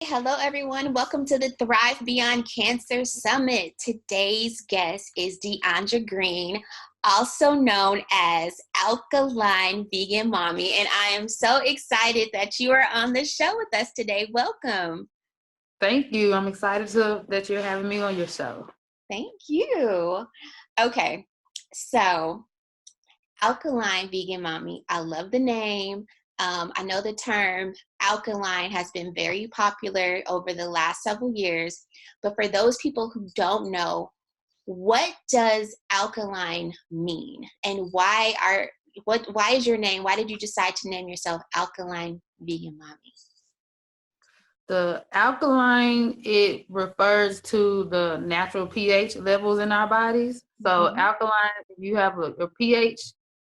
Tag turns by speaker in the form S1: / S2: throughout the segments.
S1: Hello, everyone. Welcome to the Thrive Beyond Cancer Summit. Today's guest is Deondra Greene, also known as Alkaline Vegan Mommy, and I am so excited that you are on the show with us today. Welcome.
S2: Thank you. I'm excited that you're having me on your show.
S1: Thank you. Okay, so Alkaline Vegan Mommy. I love the name. I know the term alkaline has been very popular over the last several years, but for those people who don't know, what does alkaline mean, and why is your name? Why did you decide to name yourself Alkaline Vegan Mommy?
S2: The alkaline, it refers to the natural pH levels in our bodies. So
S1: Mm-hmm.
S2: alkaline, if you have a pH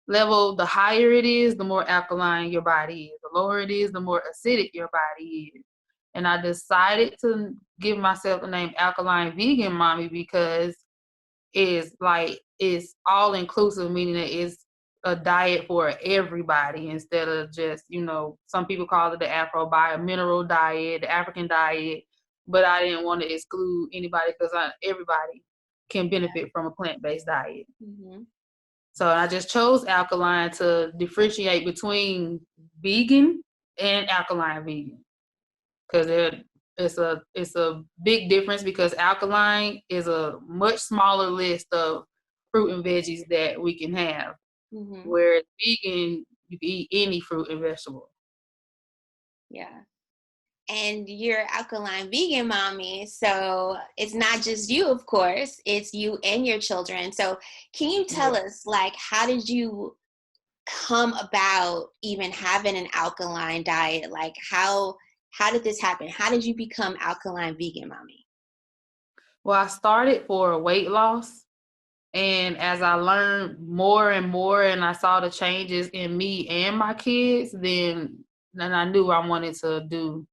S2: level, the higher it is, the more alkaline your body is. The lower it is, the more acidic your body is. And I decided to give myself the name Alkaline Vegan Mommy because it's all inclusive, meaning that it's a diet for everybody instead of just, some people call it the Afro mineral diet, the African diet, but I didn't want to exclude anybody because everybody can benefit from a plant-based diet.
S1: Mm-hmm.
S2: So I just chose alkaline to differentiate between vegan and alkaline vegan because it's a big difference because alkaline is a much smaller list of fruit and veggies that we can have,
S1: Mm-hmm.
S2: whereas vegan you can eat any fruit and vegetable.
S1: Yeah. And you're Alkaline Vegan Mommy, so it's not just you, of course, it's you and your children. So can you tell
S2: Yeah.
S1: us, like, how did you come about even having an alkaline diet? Like, how did this happen? How did you become Alkaline Vegan Mommy?
S2: Well, I started for weight loss, and as I learned more and more and I saw the changes in me and my kids, then I knew I wanted to do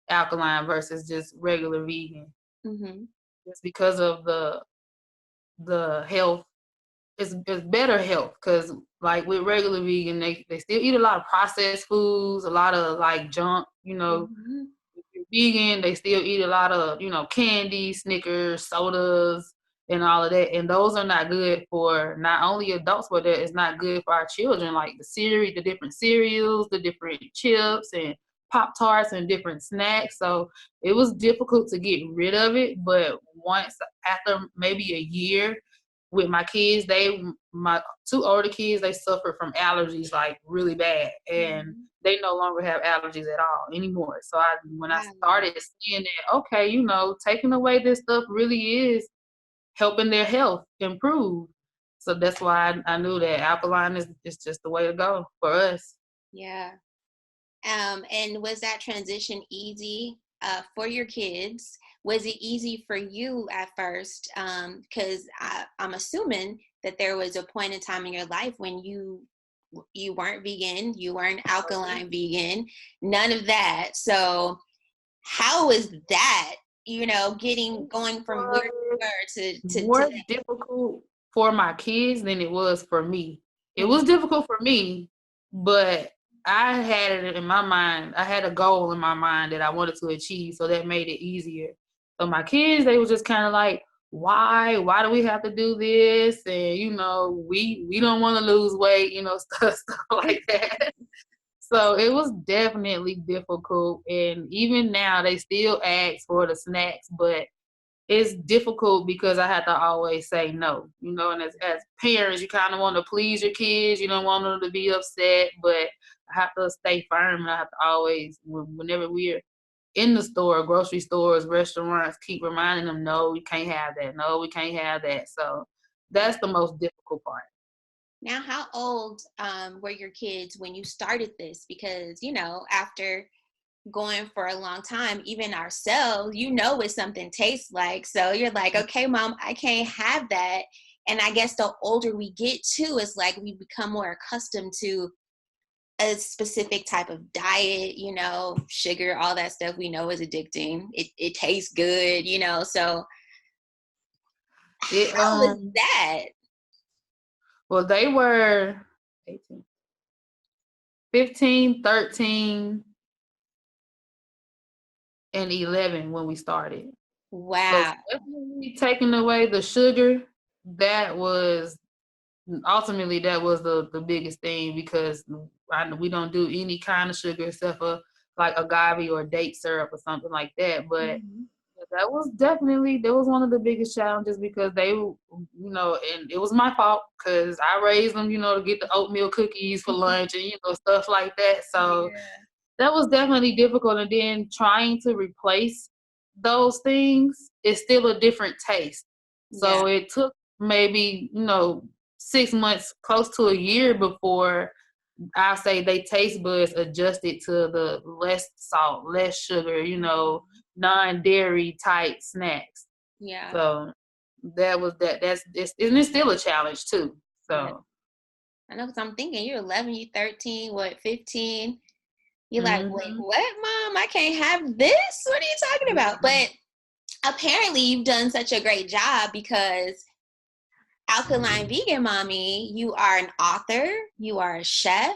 S2: alkaline versus just regular vegan.
S1: Mm-hmm.
S2: Just because of the health, it's better health because like with regular vegan, they still eat a lot of processed foods, a lot of like junk.
S1: Mm-hmm.
S2: If you're vegan, they still eat a lot of candy, Snickers, sodas, and all of that, and those are not good for not only adults, but it's not good for our children. Like the different cereals, the different chips and Pop Tarts and different snacks. So it was difficult to get rid of it, but once after maybe a year with my kids, my two older kids, they suffered from allergies like really bad, and
S1: Mm-hmm.
S2: they no longer have allergies at all anymore. So when I
S1: Wow.
S2: started seeing that, okay, taking away this stuff really is helping their health improve. So that's why I knew that alkaline is just the way to go for us.
S1: Yeah. And was that transition easy for your kids? Was it easy for you at first? Because I'm assuming that there was a point in time in your life when you weren't vegan, you weren't alkaline vegan, none of that. So how was that?
S2: It
S1: Going from where you
S2: was
S1: were to
S2: more
S1: that.
S2: difficult for my kids than it was for me. It
S1: Mhm.
S2: was difficult for me, but I had it in my mind. I had a goal in my mind that I wanted to achieve, so that made it easier. So my kids, they were just kind of like, "Why? Why do we have to do this?" And we don't want to lose weight, stuff like that. So it was definitely difficult, and even now they still ask for the snacks, but it's difficult because I have to always say no, and as parents, you kind of want to please your kids. You don't want them to be upset, but I have to stay firm and I have to always, whenever we're in the store, grocery stores, restaurants, keep reminding them, no, we can't have that. No, we can't have that. So
S1: Yeah.
S2: that's the most difficult part.
S1: Now, how old were your kids when you started this? Because, after going for a long time, even ourselves, what something tastes like. So you're like, okay, mom, I can't have that. And I guess the older we get too, it's like we become more accustomed to a specific type of diet, sugar, all that stuff we know is addicting. It tastes good, So
S2: It
S1: how was that?
S2: well, they were 18, 15, 13, and 11 when we started. So
S1: Wow.
S2: definitely taking away the sugar, that was ultimately that was the biggest thing, because we don't do any kind of sugar except for like agave or date syrup or something like that. But
S1: Mhm.
S2: that was one of the biggest challenges, because they, and it was my fault because I raised them, to get the oatmeal cookies for lunch and stuff like that. So
S1: Yeah.
S2: that was definitely difficult. And then trying to replace those things is still a different taste.
S1: Yeah.
S2: So it took maybe, 6 months, close to a year, before I say they taste buds adjusted to the less salt, less sugar, non-dairy type snacks.
S1: Yeah.
S2: So that was that. And it's still a challenge too.
S1: Yeah.
S2: So.
S1: I know, because I'm thinking you're 11, you're 13, what, 15? You're like, wait,
S2: Mhm.
S1: what, mom? I can't have this? What are you talking about? But apparently you've done such a great job, because Alkaline Vegan Mommy, you are an author, you are a chef,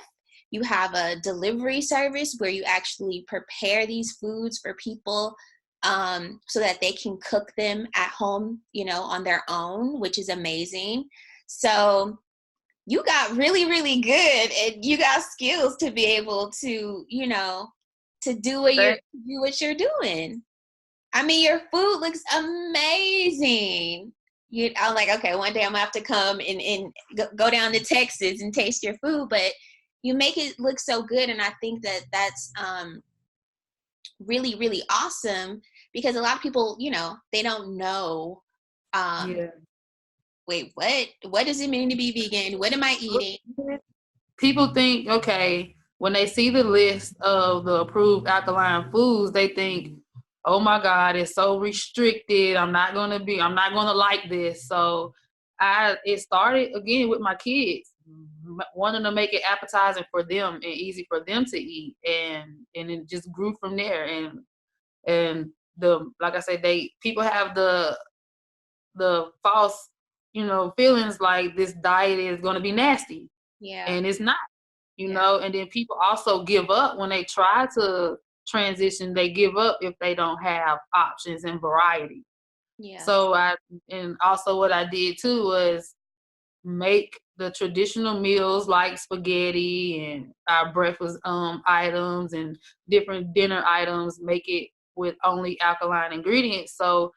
S1: you have a delivery service where you actually prepare these foods for people, so that they can cook them at home, on their own, which is amazing. So you got really, really good, and you got skills to be able to, to do what you're doing. I mean, your food looks amazing. I'm like, okay, one day I'm gonna have to come and go down to Texas and taste your food, but you make it look so good, and I think that that's really, really awesome, because a lot of people, they don't know. Um,
S2: Yeah.
S1: Wait, what? What does it mean to be vegan? What am I eating?
S2: People think, okay, when they see the list of the approved alkaline foods, they think, oh my God, it's so restricted. I'm not gonna like this. So it started again with my kids, wanting to make it appetizing for them and easy for them to eat. And it just grew from there. And like I said, people have the false, feelings like this diet is going to be nasty,
S1: Yeah,
S2: and it's not,
S1: yeah,
S2: and then people also give up when they try to transition. They give up if they don't have options and variety.
S1: yeah,
S2: So and also what I did too was make the traditional meals like spaghetti and our breakfast items and different dinner items, make it with only alkaline ingredients, so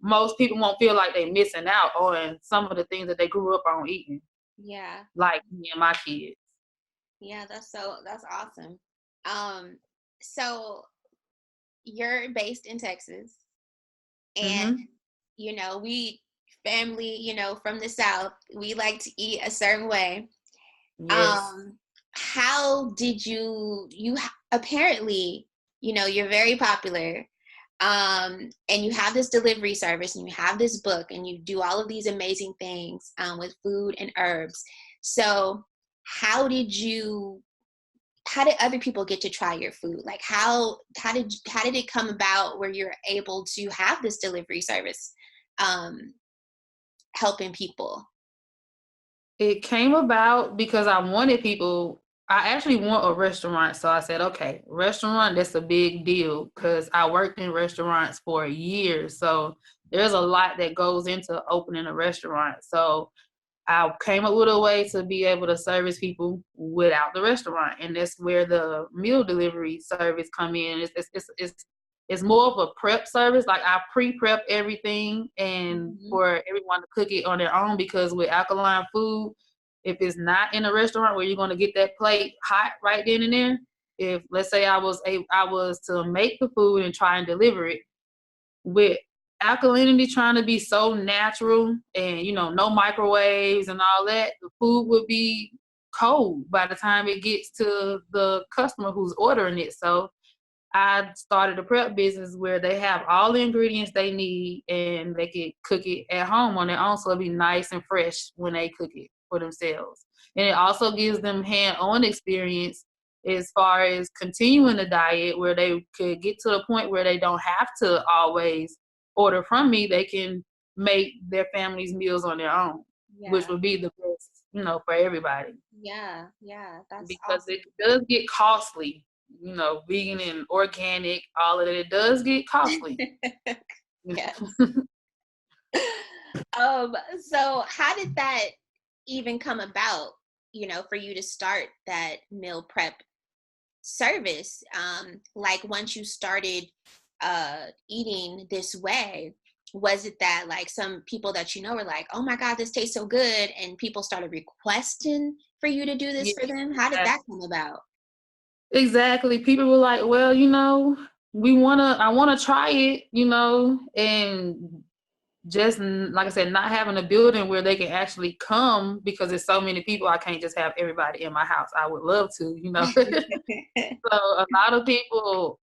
S2: most people won't feel like they're missing out on some of the things that they grew up on eating,
S1: yeah,
S2: like me and my kids.
S1: yeah. That's awesome. Um, so you're based in Texas, and
S2: Mm-hmm.
S1: we family, from the South, we like to eat a certain way.
S2: Yes.
S1: Um, how did apparently, you're very popular, and you have this delivery service, and you have this book, and you do all of these amazing things, with food and herbs. So how did other people get to try your food? Like, how did it come about where you're able to have this delivery service, um, helping people?
S2: It came about because I actually want a restaurant. So I said, okay, restaurant, that's a big deal because I worked in restaurants for years. So there's a lot that goes into opening a restaurant. So I came up with a way to be able to service people without the restaurant, and that's where the meal delivery service come in. It's more of a prep service. Like I pre-prep everything, and
S1: Mhm.
S2: for everyone to cook it on their own. Because with alkaline food, if it's not in a restaurant where you're going to get that plate hot right then and there, if let's say I was to make the food and try and deliver it, with alkalinity trying to be so natural and no microwaves and all that, the food would be cold by the time it gets to the customer who's ordering it. So I started a prep business where they have all the ingredients they need and they could cook it at home on their own, so it'll be nice and fresh when they cook it for themselves. And it also gives them hand-on experience as far as continuing the diet, where they could get to the point where they don't have to always order from me. They can make their family's meals on their own, which
S1: Yeah,
S2: would be the best, for everybody,
S1: yeah, yeah. That's
S2: because
S1: awesome.
S2: it does get costly. vegan and organic, all of it. It does get costly.
S1: Yes. So how did that even come about, for you to start that meal prep service? Like once you started eating this way, was it that like some people that were like, oh my God, this tastes so good, and people started requesting for you to do this
S2: Yeah,
S1: for them? How did that come about?
S2: exactly. People were like, well, I wanna try it, and just like I said, not having a building where they can actually come because there's so many people. I can't just have everybody in my house. I would love to. So a lot of people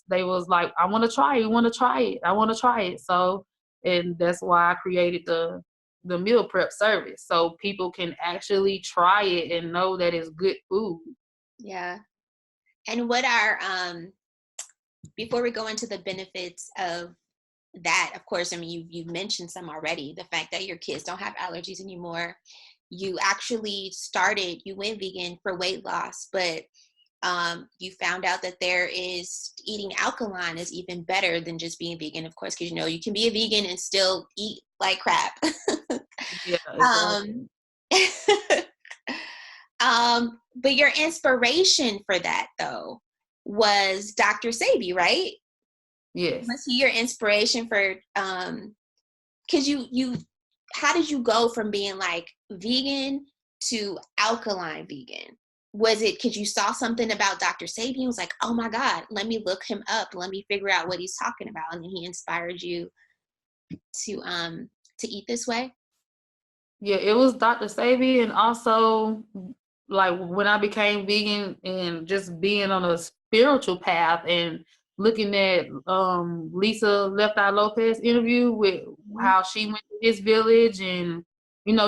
S2: they was like, I want to try it. I want to try it. So, and that's why I created the meal prep service, so people can actually try it and know that it's good food.
S1: Yeah. And what are before we go into the benefits of that, of course, I mean, you've mentioned some already. The fact that your kids don't have allergies anymore. You actually you went vegan for weight loss, but you found out that there is eating alkaline is even better than just being vegan, of course, because you can be a vegan and still eat like crap.
S2: Yeah,
S1: um,
S2: exactly.
S1: but your inspiration for that though was Dr. Sebi, right? Was
S2: Yes.
S1: he your inspiration for because you how did you go from being like vegan to alkaline vegan? Was it because you saw something about Dr. Sebi and was like, oh my God, let me look him up, let me figure out what he's talking about, and then he inspired you to eat this way?
S2: Yeah, it was Dr. Sabi, and also like when I became vegan and just being on a spiritual path and looking at Lisa Left Eye Lopez interview with
S1: Mhm.
S2: how she went to his village, and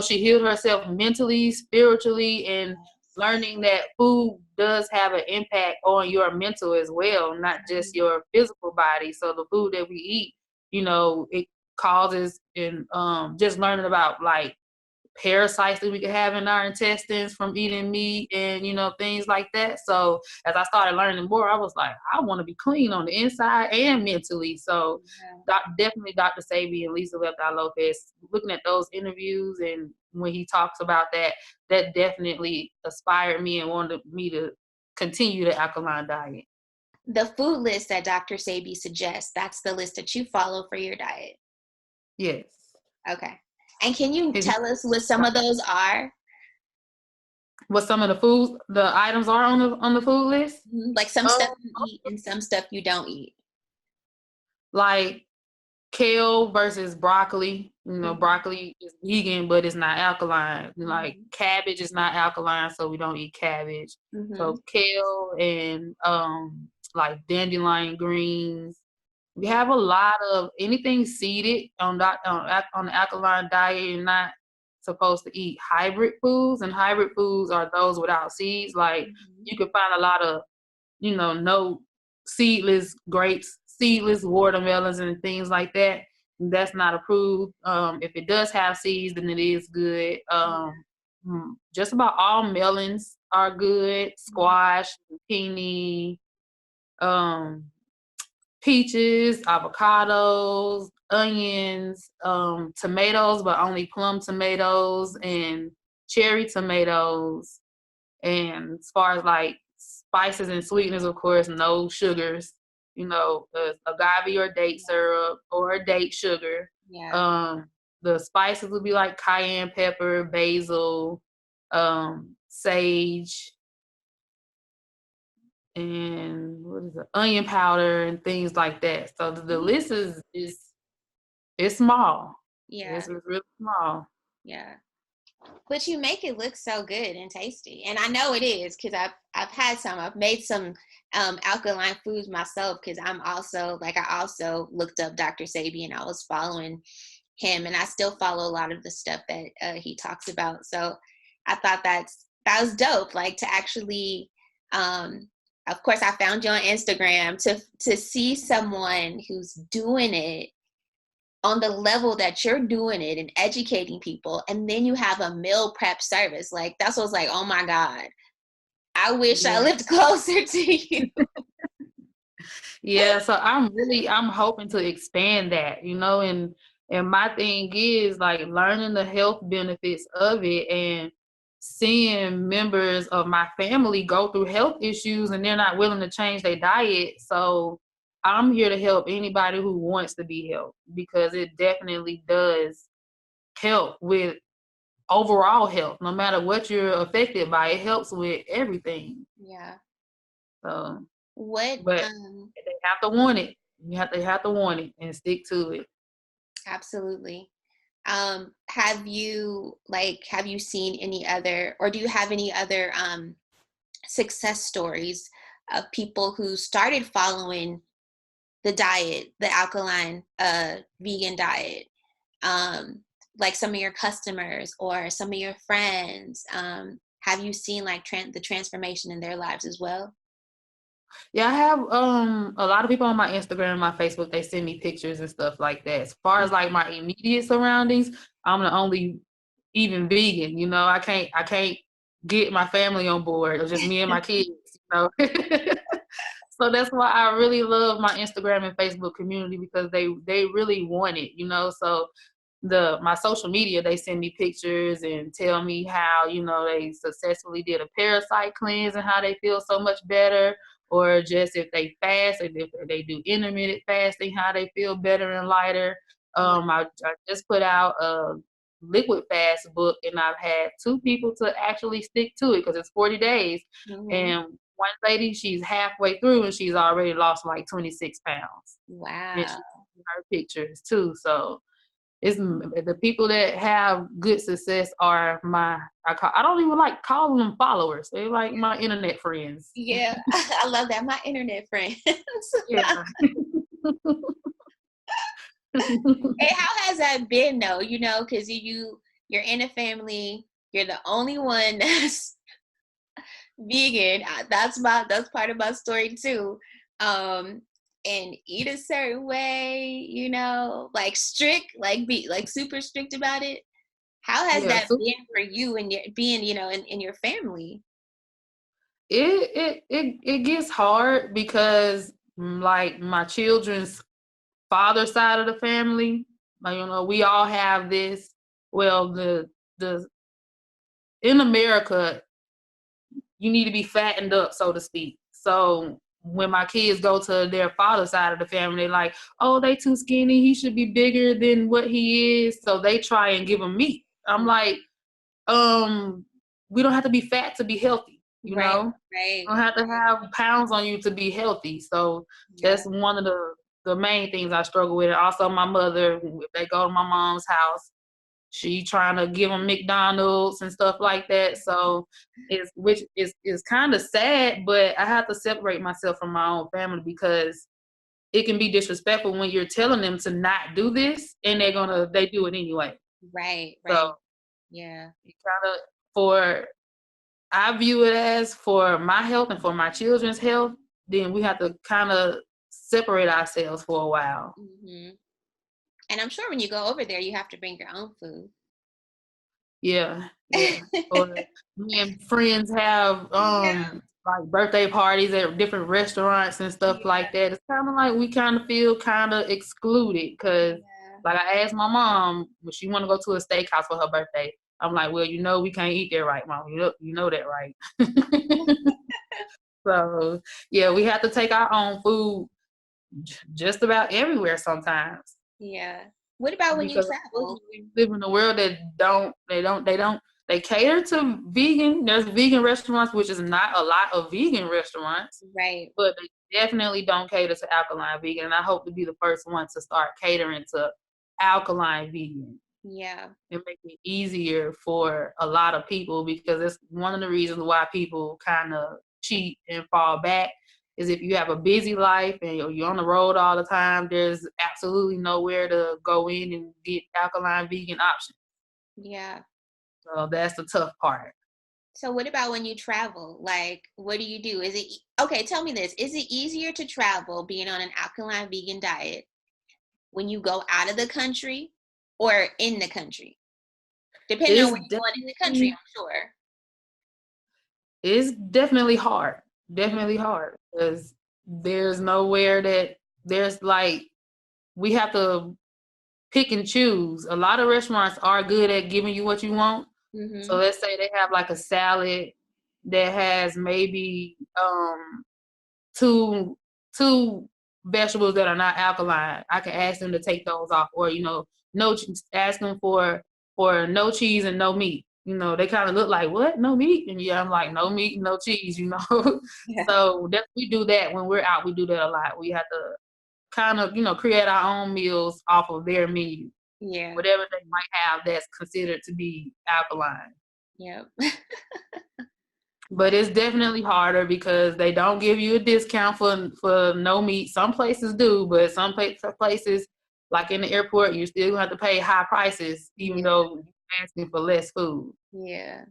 S2: she healed herself mentally, spiritually, and learning that food does have an impact on your mental as well, not just your physical body. So the food that we eat, it causes, and just learning about like parasites that we could have in our intestines from eating meat and things like that. So as I started learning more, I was like, I want to be clean on the inside and mentally. So definitely Dr. Sabi and Lisa Left Eye Lopez, looking at those interviews and when he talks about that, that definitely inspired me and wanted me to continue the alkaline diet.
S1: The food list that Dr. Sebi suggests, that's the list that you follow for your diet.
S2: Yes.
S1: Okay. And can you
S2: His-
S1: tell us what some of those are?
S2: what some of the items are on the food list?
S1: Like some
S2: Um,
S1: stuff you eat and some stuff you don't eat.
S2: like kale versus broccoli.
S1: Mhm.
S2: Broccoli is vegan, but it's not alkaline. Like
S1: Mhm.
S2: cabbage is not alkaline, so we don't eat cabbage.
S1: Mhm.
S2: So kale and like dandelion greens. We have a lot of anything seeded on the alkaline diet. You're not supposed to eat hybrid foods, and hybrid foods are those without seeds. Like
S1: Mhm.
S2: you can find a lot of no seedless grapes, seedless watermelons, and things like that. That's not approved. If it does have seeds, then it is good. Just about all melons are good.
S1: Mhm.
S2: Squash, zucchini, um, peaches, avocados, onions, tomatoes, but only plum tomatoes and cherry tomatoes. And as far as like spices and sweeteners, of course, no sugars, agave or date syrup or date sugar.
S1: Yeah.
S2: Um, the spices would be like cayenne pepper, basil, sage, and what is it, onion powder and things like that. So the
S1: Yeah.
S2: list is it's small.
S1: Yeah.
S2: It's really small.
S1: Yeah. But you make it look so good and tasty, and I know it is because I've had some. I've made some alkaline foods myself because I also looked up Dr. Sabi and I was following him, and I still follow a lot of the stuff that he talks about. So I thought that was dope. Like to actually, of course, I found you on Instagram to see someone who's doing it on the level that you're doing it and educating people, and then you have a meal prep service. Like that's what's like, oh my God. I wish I
S2: Yeah.
S1: lived closer to you.
S2: Yeah, so I'm hoping to expand that, and my thing is like learning the health benefits of it and seeing members of my family go through health issues and they're not willing to change their diet. So I'm here to help anybody who wants to be helped because it definitely does help with overall health, no matter what you're affected by. It helps with everything.
S1: Yeah.
S2: So,
S1: What
S2: but they have to want it. They have to want it and stick to it.
S1: absolutely. Have you seen any other, or do you have any other success stories of people who started following the diet, the alkaline vegan diet? Like some of your customers or some of your friends, have you seen like the transformation in their lives as well?
S2: Yeah, I have a lot of people on my Instagram and my Facebook, they send me pictures and stuff like that. As far as like my immediate surroundings, I'm the only even vegan, I can't get my family on board or just me and my kids. So that's why I really love my Instagram and Facebook community because they really want it. So my social media, they send me pictures and tell me how, they successfully did a parasite cleanse and how they feel so much better, or just if they fast and if they do intermittent fasting, how they feel better and lighter.
S1: Yeah.
S2: I just put out a liquid fast book and I've had 2 people to actually stick to it because it's 40 days.
S1: Hmm.
S2: And one lady, she's halfway through and she's already lost like 26 pounds. And
S1: Wow.
S2: she sent me her pictures too. So it's the people that have good success are I don't even like calling them followers. They're like my internet friends.
S1: Yeah, I love that. My internet friends. Hey,
S2: Yeah.
S1: how has that been though? Because you're in a family, you're the only one that's vegan. That's part of my story too. Um, and eat a certain way, like strict, like be like super strict about it. How has
S2: Yeah.
S1: that
S2: So
S1: been for you and your being, in your family?
S2: it gets hard because like my children's father side of the family, like, we all have this. Well, the in America, you need to be fattened up, so to speak. So when my kids go to their father's side of the family, they're like, oh, they too skinny. He should be bigger than what he is. So they try and give him meat. I'm like, um, we don't have to be fat to be healthy, you
S1: Right,
S2: know?
S1: right.
S2: You don't have to have pounds on you to be healthy. So
S1: Yeah.
S2: that's one of the main things I struggle with. Also, my mother, if they go to my mom's house, she trying to give them McDonald's and stuff like that. So which is kind of sad, but I have to separate myself from my own family because it can be disrespectful when you're telling them to not do this and they do it anyway.
S1: Right,
S2: So
S1: right. Yeah.
S2: it kind of for I view it as for my health and for my children's health, then we have to kind of separate ourselves for a while.
S1: Hmm. And I'm sure when you go over there, you have to bring your own food.
S2: Yeah, yeah. Or me and friends have
S1: Yeah.
S2: like birthday parties at different restaurants and stuff
S1: Yeah.
S2: like that. It's kind of like we kind of feel kind of excluded because
S1: Yeah.
S2: like I asked my mom when she want to go to a steakhouse for her birthday. I'm like, well, we can't eat there, right, mom? You know that, right? So yeah, we have to take our own food just about everywhere sometimes.
S1: Yeah. What about when you
S2: Because
S1: travel?
S2: unfortunately we live in a world that they cater to vegan. There's vegan restaurants, which is not a lot of vegan restaurants,
S1: Right.
S2: but they definitely don't cater to alkaline vegan. And I hope to be the first one to start catering to alkaline vegan
S1: Yeah.
S2: and make it easier for a lot of people because it's one of the reasons why people kind of cheat and fall back is if you have a busy life and you're on the road all the time, there's absolutely nowhere to go in and get alkaline vegan options.
S1: Yeah.
S2: So that's the tough part.
S1: So what about when you travel? Like, what do you do? Okay, tell me this. Is it easier to travel being on an alkaline vegan diet when you go out of the country or in the country? Depending on
S2: It's
S1: where you're going in the country,
S2: definitely
S1: I'm sure.
S2: it's definitely hard.
S1: Mm-hmm.
S2: Definitely hard because there's nowhere that there's like we have to pick and choose. A lot of restaurants are good at giving you what you want. So
S1: Mm-hmm.
S2: let's say they have like a salad that has maybe two two vegetables that are not alkaline. I can ask them to take those off, or no, ask them for no cheese and no meat. They kind of look like, what? No meat? And yeah, I'm like, no meat, no cheese.
S1: Yeah.
S2: So we do that when we're out. We do that a lot. We have to kind of create our own meals off of their menu,
S1: Yeah.
S2: whatever they might have that's considered to be alkaline.
S1: Yep.
S2: But it's definitely harder because they don't give you a discount for no meat. Some places do, but some places, like in the airport, you still have to pay high prices, even
S1: Yeah.
S2: though you're asking for less food.
S1: Yeah.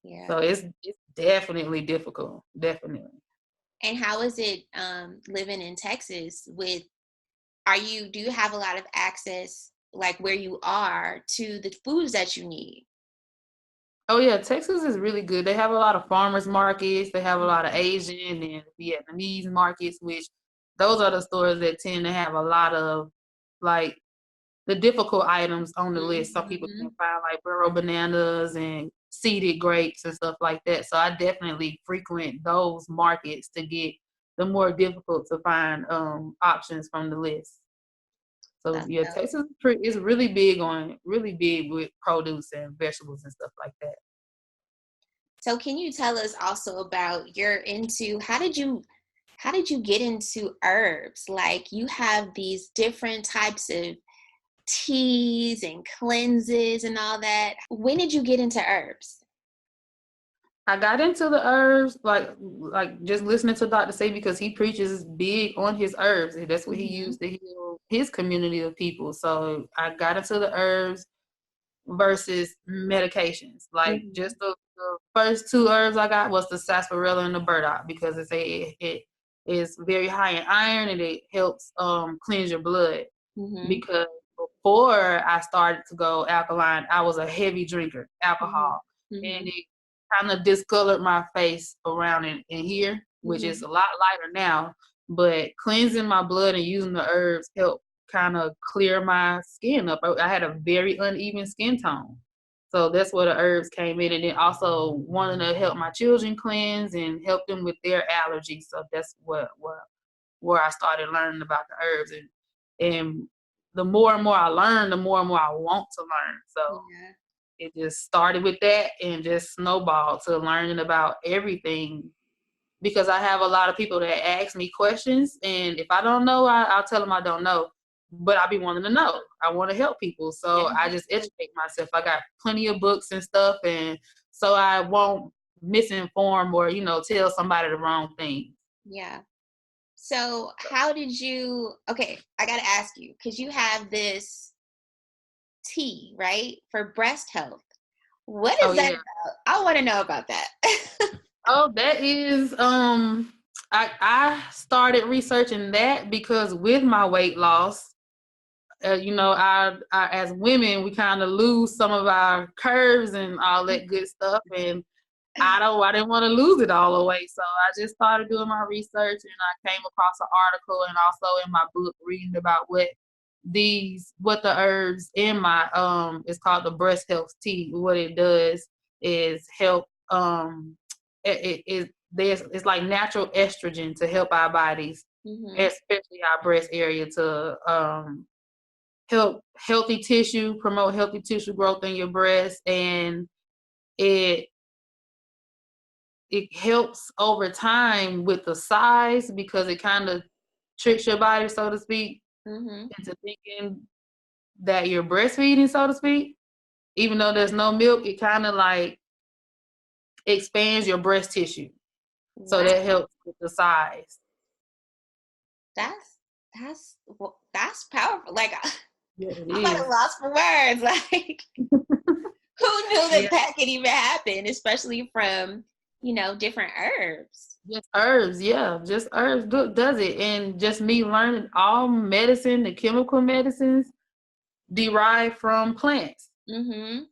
S1: Yeah.
S2: So it's definitely difficult, definitely.
S1: And how is it living in Texas with do you have a lot of access like where you are to the foods that you need?
S2: Oh yeah, Texas is really good. They have a lot of farmers markets. They have a lot of
S1: Mhm.
S2: Asian and Vietnamese markets, which those are the stores that tend to have a lot of like the difficult items on the list. Some people can
S1: Mhm.
S2: find like burro bananas and seeded grapes and stuff like that. So I definitely frequent those markets to get the more difficult to find options from the list. So
S1: That's
S2: yeah,
S1: dope.
S2: Texas is really big with produce and vegetables and stuff like that.
S1: So can you tell us also about how did you get into herbs? Like you have these different types of teas and cleanses and all that. When did you get into herbs?
S2: I got into the herbs like just listening to Dr. Say because he preaches big on his herbs. And that's what he
S1: Mhm.
S2: used to heal his community of people. So I got into the herbs versus medications. Like just
S1: Mhm.
S2: the first two herbs I got was the sarsaparilla and the burdock because it is very high in iron and it helps cleanse your blood.
S1: Mhm.
S2: Because before I started to go alkaline, I was a heavy drinker,
S1: Mhm.
S2: alcohol, and
S1: Mhm.
S2: it kind of discolored my face around in here, which is
S1: Mhm.
S2: a lot lighter now. But cleansing my blood and using the herbs helped kind of clear my skin up. I had a very uneven skin tone. So that's where the herbs came in. And then also wanting to help my children cleanse and help them with their allergies. So that's where I started learning about the herbs. And the more and more I learn, the more and more I want to learn. So
S1: Yeah.
S2: it just started with that and just snowballed to learning about everything because I have a lot of people that ask me questions. And if I don't know, I'll tell them I don't know. But I be wanting to know. I want to help people. So
S1: Yeah.
S2: I just educate myself. I got plenty of books and stuff. And so I won't misinform or, tell somebody the wrong thing.
S1: Yeah. So how did you okay, I gotta ask you, because you have this tea, right? For breast health. What
S2: Oh,
S1: is that
S2: yeah.
S1: about? I want to know about that.
S2: Oh, that is I started researching that because with my weight loss, I as women we kind of lose some of our curves and all that good stuff, and I didn't want to lose it all away, so I just started doing my research, and I came across an article and also in my book reading about what the herbs in my it's called the breast health tea. What it does is help it's like natural estrogen to help our bodies,
S1: Mhm.
S2: especially our breast area, to help healthy tissue, promote healthy tissue growth in your breast, and it it helps over time with the size because it kind of tricks your body, so to speak,
S1: Mhm.
S2: into thinking that you're breastfeeding, so to speak. Even though there's no milk, it kind of like expands your breast tissue. So
S1: Wow.
S2: that helps with the size.
S1: That's that's powerful. Like
S2: Yeah, it
S1: I'm at a
S2: is.
S1: loss for words. Like who knew that
S2: Yeah,
S1: that could even happen, especially from, different herbs.
S2: just herbs. Yeah, just herbs does it. And just me learning all medicine, the chemical medicines derived from plants
S1: Mhm.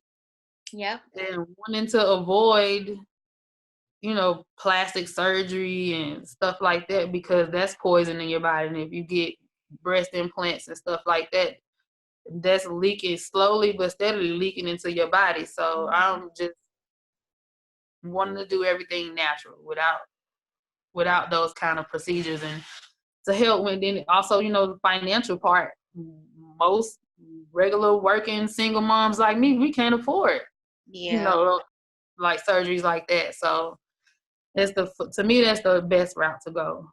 S1: Yep.
S2: and wanting to avoid plastic surgery and stuff like that, because that's poison in your body. And if you get breast implants and stuff like that, that's leaking slowly but steadily leaking into your body. So I'm just wanting to do everything natural without those kind of procedures, and to help with. Then also, the financial part. Most regular working single moms like me, we can't afford,
S1: Yeah.
S2: like surgeries like that. So to me, that's the best route to go,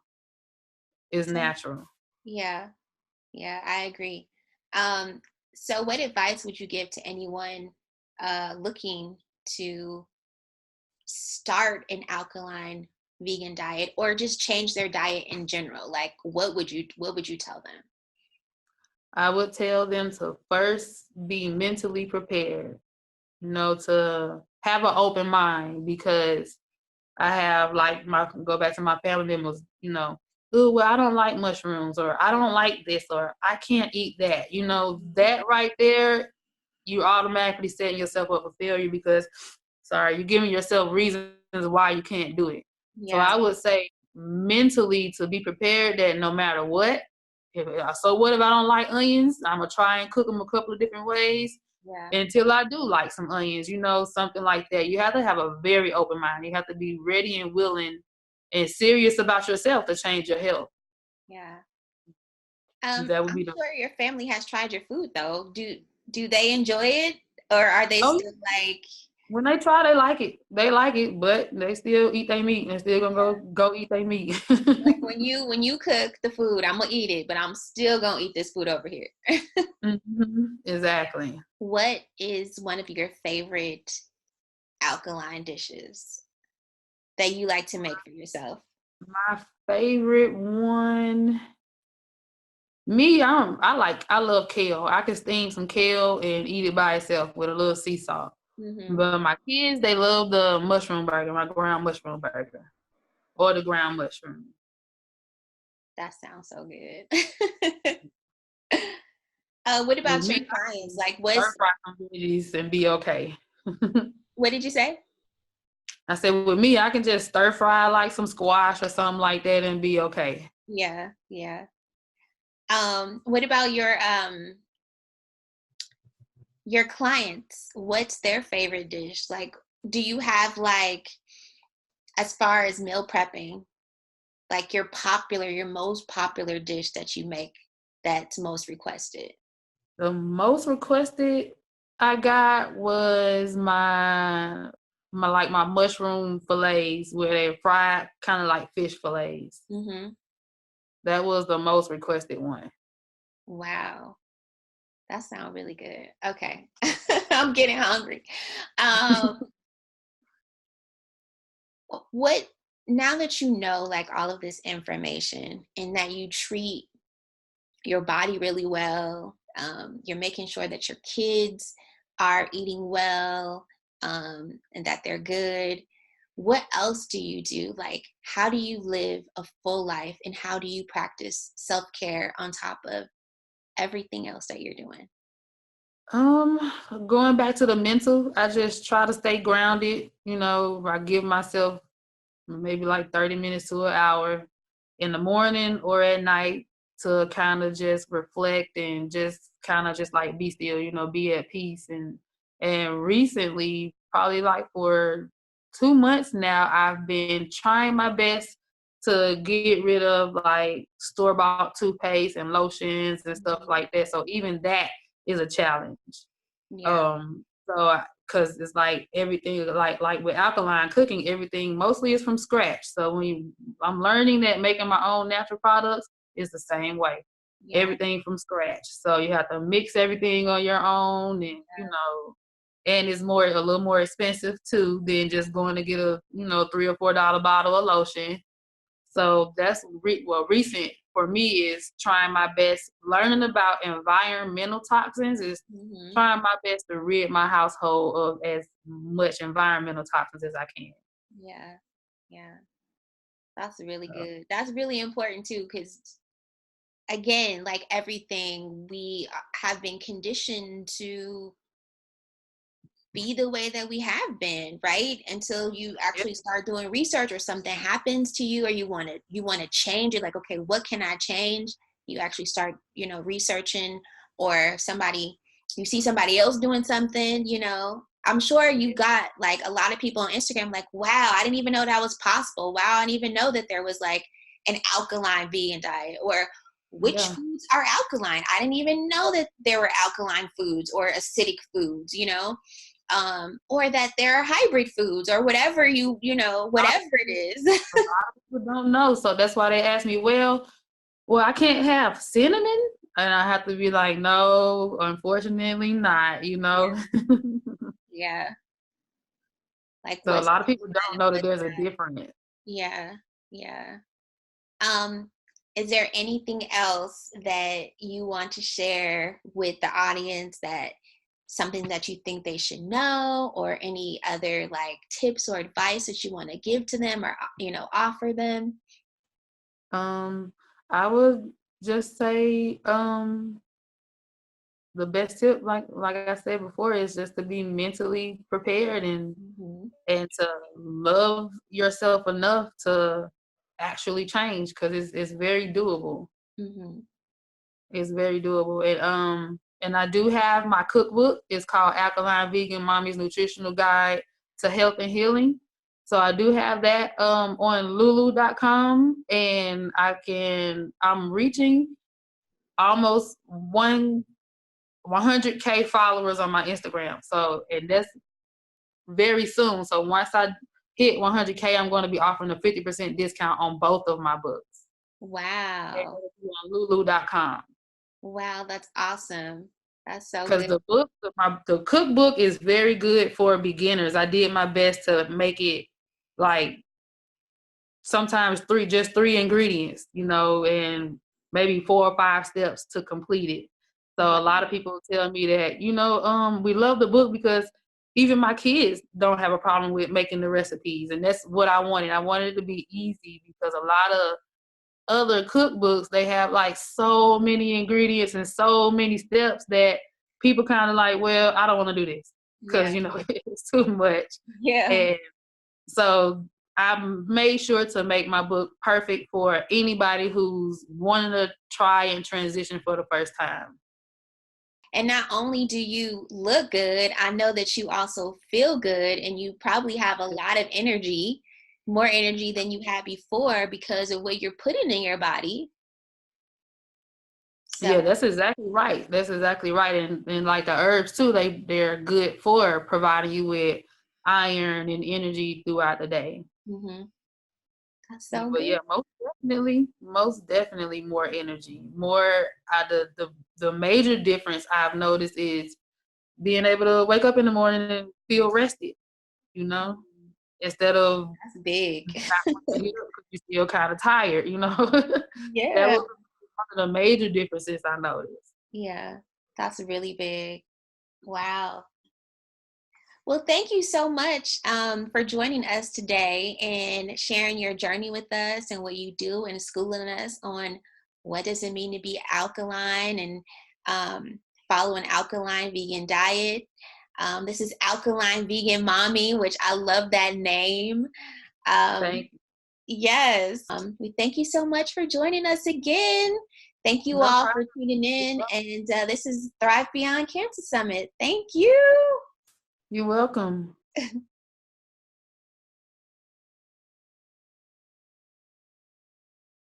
S2: is natural.
S1: Yeah. Yeah, I agree. So what advice would you give to anyone looking to start an alkaline vegan diet, or just change their diet in general? Like what would you tell them?
S2: I would tell them to first be mentally prepared, to have an open mind, because I have, like, go back to my family members, oh, well, I don't like mushrooms, or I don't like this, or I can't eat that. That right there, you automatically setting yourself up for failure, because, sorry, you're giving yourself reasons why you can't do it. So
S1: Yeah.
S2: I would say mentally to be prepared that no matter what, so what if I don't like onions? I'm going to try and cook them a couple of different ways
S1: Yeah.
S2: until I do like some onions, something like that. You have to have a very open mind. You have to be ready and willing and serious about yourself to change your health.
S1: Yeah.
S2: That would
S1: I'm
S2: be the.
S1: sure your family has tried your food though. Do they enjoy it, or are they
S2: Oh,
S1: still like,
S2: when they try, they like it. They like it, but they still eat their meat. They're still gonna go eat their meat.
S1: like when you cook the food, I'm gonna eat it, but I'm still gonna eat this food over here?
S2: Exactly.
S1: What is one of your favorite alkaline dishes that you like to make for yourself?
S2: My favorite one. I love kale. I can steam some kale and eat it by itself with a little sea salt.
S1: Hmm.
S2: But my kids, they love the mushroom burger, my ground mushroom burger, or the ground mushroom.
S1: That sounds so good. What
S2: With
S1: about your
S2: me, I
S1: clients?
S2: can
S1: Like,
S2: stir fry some veggies and be okay.
S1: what did you say?
S2: I said, with me, I can just stir fry like some squash or something like that and be okay.
S1: Yeah, yeah. What about your clients? What's their favorite dish? Like, do you have, like, as far as meal prepping, like your most popular dish that you make that's most requested?
S2: The most requested I got was my mushroom fillets, where they fried kind of like fish fillets.
S1: Hmm.
S2: That was the most requested one.
S1: Wow, that sounds really good. Okay, I'm getting hungry. Um, what Now that you know, like, all of this information, and that you treat your body really well, you're making sure that your kids are eating well, and that they're good. What else do you do? Like, how do you live a full life, and how do you practice self-care on top of everything else that you're doing?
S2: Um, Going back to the mental, I just try to stay grounded. I give myself maybe like 30 minutes to an hour in the morning or at night to kind of just reflect and just kind of just like be still, be at peace. And recently, probably like for 2 months now, I've been trying my best to get rid of like store-bought toothpaste and lotions and stuff
S1: Mhm.
S2: like that. So even that is a challenge.
S1: Yeah.
S2: So because it's like everything, like with alkaline cooking, everything mostly is from scratch. So I'm learning that making my own natural products is the same way,
S1: Yeah.
S2: everything from scratch. So you have to mix everything on your own, and and it's a little more expensive too than just going to get a $3 or $4 bottle of lotion. So that's recent for me is trying my best, learning about environmental toxins, is
S1: Hmm.
S2: trying my best to rid my household of as much environmental toxins as I can.
S1: Yeah. Yeah. That's really good. That's really important too, because again, like everything, we have been conditioned to be the way that we have been, right? Until you actually start doing research or something happens to you or you want to change. You're like, okay, what can I change? You actually start, researching, or you see somebody else doing something, I'm sure you got like a lot of people on Instagram like, wow, I didn't even know that was possible. Wow, I didn't even know that there was like an alkaline vegan diet, or which
S2: Yeah.
S1: foods are alkaline. I didn't even know that there were alkaline foods or acidic foods, or that there are hybrid foods or whatever whatever it is.
S2: A lot of people don't know, so that's why they ask me, well, I can't have cinnamon, and I have to be like, no, unfortunately not,
S1: Yeah, yeah. Like
S2: So a
S1: what's
S2: lot of people
S1: cinnamon
S2: don't
S1: and
S2: know that
S1: what's
S2: there's a
S1: not.
S2: difference.
S1: Yeah, yeah. Um, is there anything else that you want to share with the audience, that something that you think they should know, or any other like tips or advice that you want to give to them, or offer them?
S2: Um, I would just say, the best tip, like I said before, is just to be mentally prepared
S1: Hmm.
S2: and to love yourself enough to actually change, because it's very doable.
S1: Hmm.
S2: It's very doable. And I do have my cookbook. It's called Alkaline Vegan Mommy's Nutritional Guide to Health and Healing. So I do have that on lulu.com, and I'm reaching almost 100K followers on my Instagram. So, and that's very soon. So once I hit 100K, I'm going to be offering a 50% discount on both of my books. And
S1: Wow.
S2: it'll be on lulu.com.
S1: Wow, that's awesome. That's so
S2: Because
S1: good.
S2: the cookbook is very good for beginners. I did my best to make it like sometimes just three ingredients, and maybe 4 or 5 steps to complete it. So a lot of people tell me that, we love the book because even my kids don't have a problem with making the recipes. And that's what I wanted. I wanted it to be easy, because a lot of other cookbooks, they have like so many ingredients and so many steps that people kind of like, well, I don't want to do this because,
S1: Yeah.
S2: it's too much.
S1: Yeah.
S2: And so I made sure to make my book perfect for anybody who's wanting to try and transition for the first time.
S1: And not only do you look good, I know that you also feel good, and you probably have a lot of energy, more energy than you had before because of what you're putting in your body. So,
S2: Yeah, that's exactly right. That's exactly right. And like the herbs too, they're good for providing you with iron and energy throughout the day.
S1: mhm, that's so
S2: But
S1: good.
S2: yeah, most definitely more energy. More the major difference I've noticed is being able to wake up in the morning and feel rested, you know, instead of
S1: That's big.
S2: not wanting to get up because you feel kind of tired, That
S1: Yeah.
S2: was one of the major differences I noticed.
S1: Yeah. That's really big. Wow. Well, thank you so much for joining us today and sharing your journey with us and what you do, and schooling us on what does it mean to be alkaline, and follow an alkaline vegan diet. This is Alkaline Vegan Mommy, which I love that name. Um,
S2: Thank you.
S1: yes, we thank you so much for joining us again. Thank you
S2: No
S1: all
S2: problem.
S1: for tuning in. And this is Thrive Beyond Cancer Summit. Thank you.
S2: You're welcome.